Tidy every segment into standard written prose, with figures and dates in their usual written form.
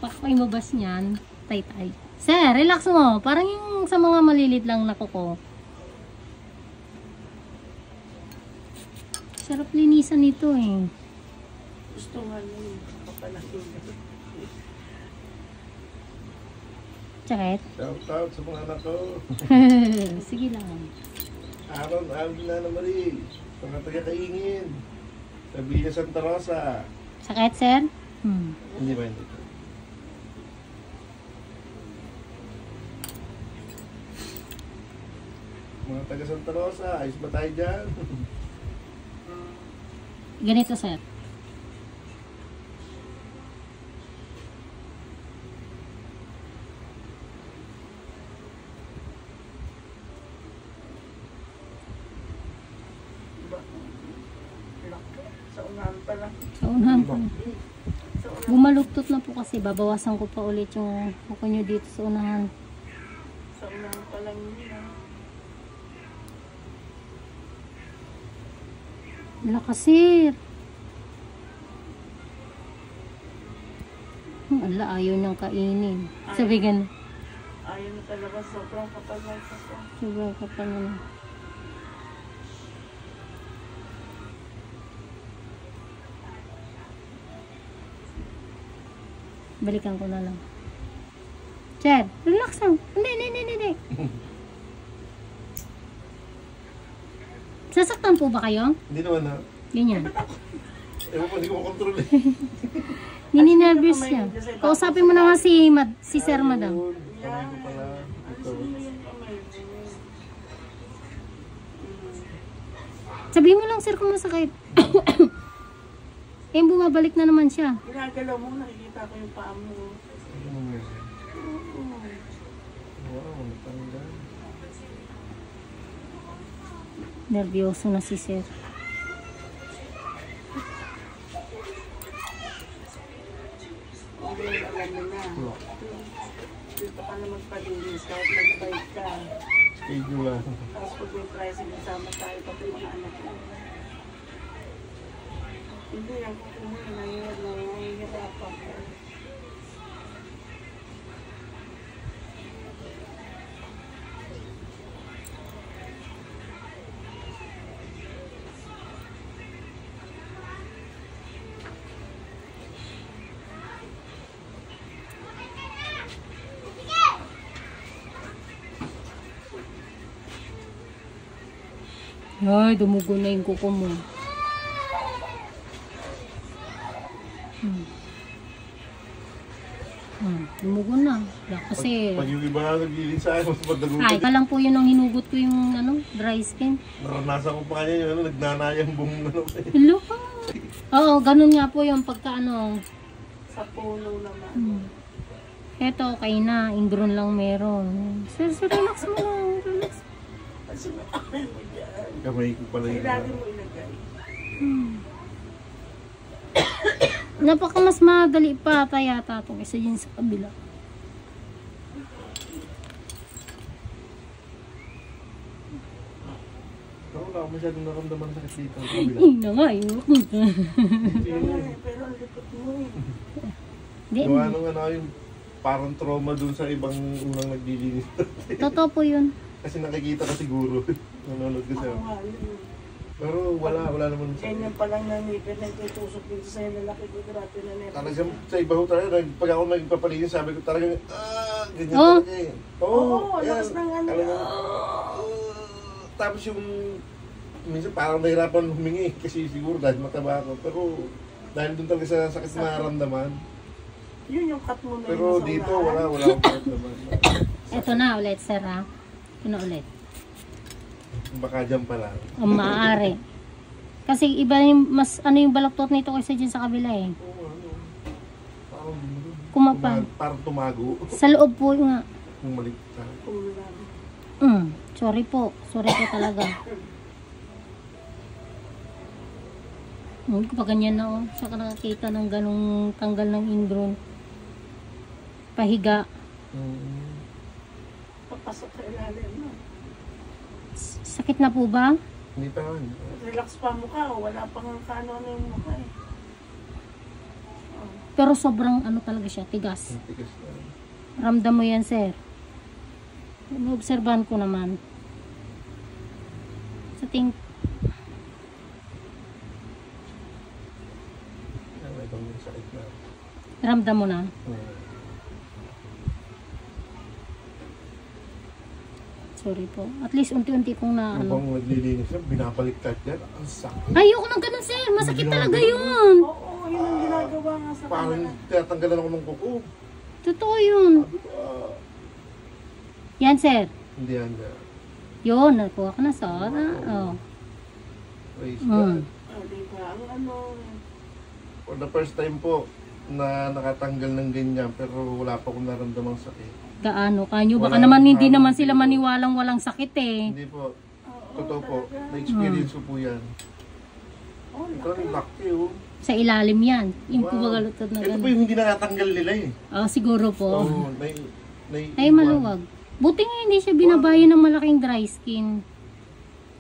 Pakpay mabas niyan. Tay-tay. Sir, relax mo. Parang yung sa mga malilit lang na kuko. Sarap linisan nito eh. Gusto nga nyo papalakin. Sakit? Shout out sa mga anak ko. Sige lang. Aaron, Nana Marie. Mga taga-kaingin. Sa Villa Santa Rosa. Sakit, sir? Hindi ba hindi? Mga taga Santa Rosa, ayos ba tayo dyan? Ganito, sir. Sa unahan pala. Sa unahan pa. Bumaluktot na po kasi. Babawasan ko pa ulit yung kuko nyo dito sa unahan. Sa unahan pa lang yun. Lakas, sir. Ala, ayaw niyang kainin. Sabi ganun. Ayaw na talaga. Sobrang kapal na ito. Sobrang kapal na. Balikan ko na lang. Chad, relax lang. Hindi. Sasaktan po ba kayo? Hindi naman na. Ganyan. Ewan ko, hindi ko makontrol eh. Nininervous siya. Kausapin mo na nga si Sir Madam. Ayun, kamay ko pala. Ito. Sabihin mo lang, sir, kung masakit. Eh, bumabalik na naman siya. Ginagalaw mo, nakikita ko yung paa mo. Wow, natanggal. Nervyoso na si sir. Hindi, alam mo na. Dito ka na magpalinis kahit nag-bike ka. Schedule lang. Tapos pag may tricycle, sama tayo pati mga anak mo. Hindi, ang kukunin na yun, nangihirapan ka. Ay, dumugo na yung kuko mo. Dumugo na. Kasi, Pag yung iba nga naglilin sa akin, mas madagutan. ay, ka lang po yun ang hinugot ko yung dry skin. Naranasan ko pa kanya yung nagnanayang buong Hello ka. Oo, ganun nga po yung pagka Sa puno naman. Eto, okay na. Indron lang meron. Sir, relax mo lang. Relax. Kasi may mo dyan. Kamay ko pala yung Kailangan mo ilagay. Napaka mas madali pa yata itong isa dyan sa kabila. Ako wala ako masyadong naramdaman sa kasi dito. Kabila. Na nga, yun. Pero ang likot mo eh. Hindi. Gawa nung yung parang trauma dun sa ibang unang naglilinis. Totoo po yun. Kasi nakikita ka siguro. Nanonood ka siya. Ako nga yun. Pero wala naman sa... Ganyan pa lang nanipid, nagtutusok dito sa'yo, lalaki ko, grabe na nipid. Talagang sa iba ho talaga, pag ako nagpapalinis, sabi ko talagang, ganyan Oh. talaga eh. Oo, yan. lakas ng ano. Talagang, tapos yung, minsan parang nahirapan humingi kasi siguro dahil mataba ako. Pero dahil dun talaga sa sakit na naramdaman. Yun yung cut mo na Pero yun sa dito, unahan. wala akong naman. Ito na ulit, sir, ha? Ito na ulit. Baka dyan pala. Ang maaari. Kasi iba yung, mas, yung balaktot nito kaysa dyan sa kabila eh. Parang, Kumapal. Parang tumago. Sa loob po nga. Kung mali sa Kulang. Sorry po. Sorry po talaga. Kapag ganyan na oh. Saka nakakita ng ganong tanggal ng indron. Pahiga. Papasok sa ilalim mo. Sakit na po ba? Hindi pa nga. Relax pa ang mukha, oh. Wala pang kano-ano yung mukha eh. Pero sobrang ano talaga siya, tigas. Ang tigas na. Ramdam mo yan, sir. Obserbahan ko naman. Sa ting... May ibang sakit na. Ramdam mo na. Sorry po. At least unti-unti kong na ano. Habang naglilinis siya, binabaliktad yan. Ang sakit. Ayoko ng ganun, sir. Masakit talaga yun. Oo, yun ang ginagawa nga sa Parang kanila. tinatanggalan ako ng kuko. Totoo yun. Sabi ko, Yan, sir. hindi yan. Yun, nakuha ko na, sir. Oh. Praise Mm. God. Diba? Ang ano, For the first time po na nakatanggal ng ganyan pero wala pa akong naramdamang sakit. Gaano kanyo? Baka Walang naman hindi naman hindi sila po. maniwalang walang sakit eh. Hindi po. Totoo po. Na-experience ko po yan. Ito ang laki oh. Sa ilalim yan. Yung Wow. kubagalutod na Ito po gano'n. yung hindi nakatanggal nila eh. Oh, siguro po. Oo. Ay, maluwag. Buti nga hindi siya binabayan ng malaking dry skin.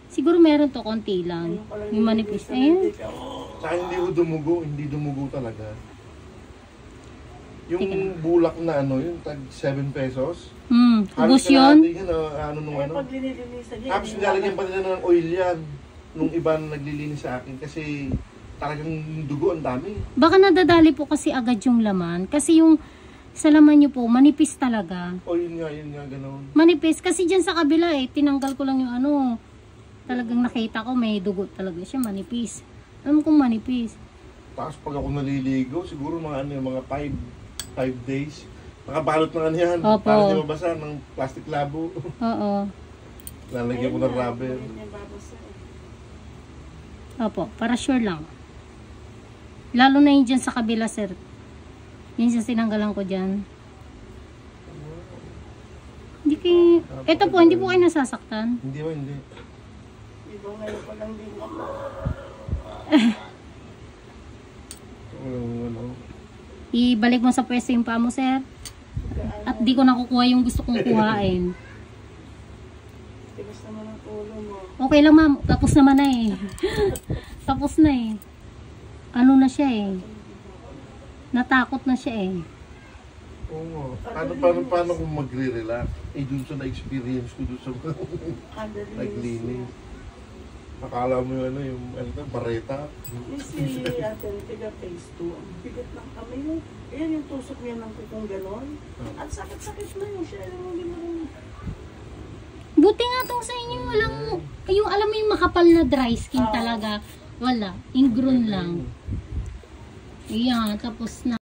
Siguro meron to konti lang. Yung manipis. Ayun. Saka hindi ko dumugo. Hindi dumugo talaga. Yung bulak na ano, yung tag 7 pesos. Ubus yun. Ano nung eh, ano. pag linilinis niya, Tapos nilalagyan pa nila ng oil yan. Nung iba na naglilinis sa akin. Kasi talagang dugo ang dami. Baka nadadali po kasi agad yung laman. Kasi yung sa laman nyo po, manipis talaga. O yun nga, gano'n. Manipis. Kasi dyan sa kabila eh, tinanggal ko lang yung ano. Talagang nakita ko may dugo talaga siya, manipis. Alam kong manipis. Tapos pag ako naliligo, siguro mga ano, mga 5 days. Nakabalot ng ano yan. Opo. Para di mabasa ng plastic labo. Oo. Lalagyan ko ng rubber. Opo, para sure lang. Lalo na yun dyan sa kabila, sir. Yun siya sinanggalan ko dyan. Hindi kayo... Ito po, hindi po kayo nasasaktan. Hindi ba, hindi. Iba ngayon pa lang din ako. Ano. Ibalik mo sa pwesto yung paa mo, sir. At di ko nakukuha yung gusto kong kuhain. Tigas naman ang ulo mo. Okay lang, ma'am. Tapos naman na eh. Tapos na eh. Ano na siya eh. Natakot na siya eh. Oo nga. Paano kung magre-relax? Eh, dun sa na-experience ko dun sa naglinis. Akala mo yung ano, yung bareta. Yung si Ate, tiga phase 2. Ang bigat ng kamay mo. Ayan yung tusok niya ng kukong ganon. At sakit-sakit na yun siya. Hindi mo rin. Buti nga tong sa inyo, walang, yung alam mo yung makapal na dry skin talaga. Wala, ingrown lang. Ayan, tapos na.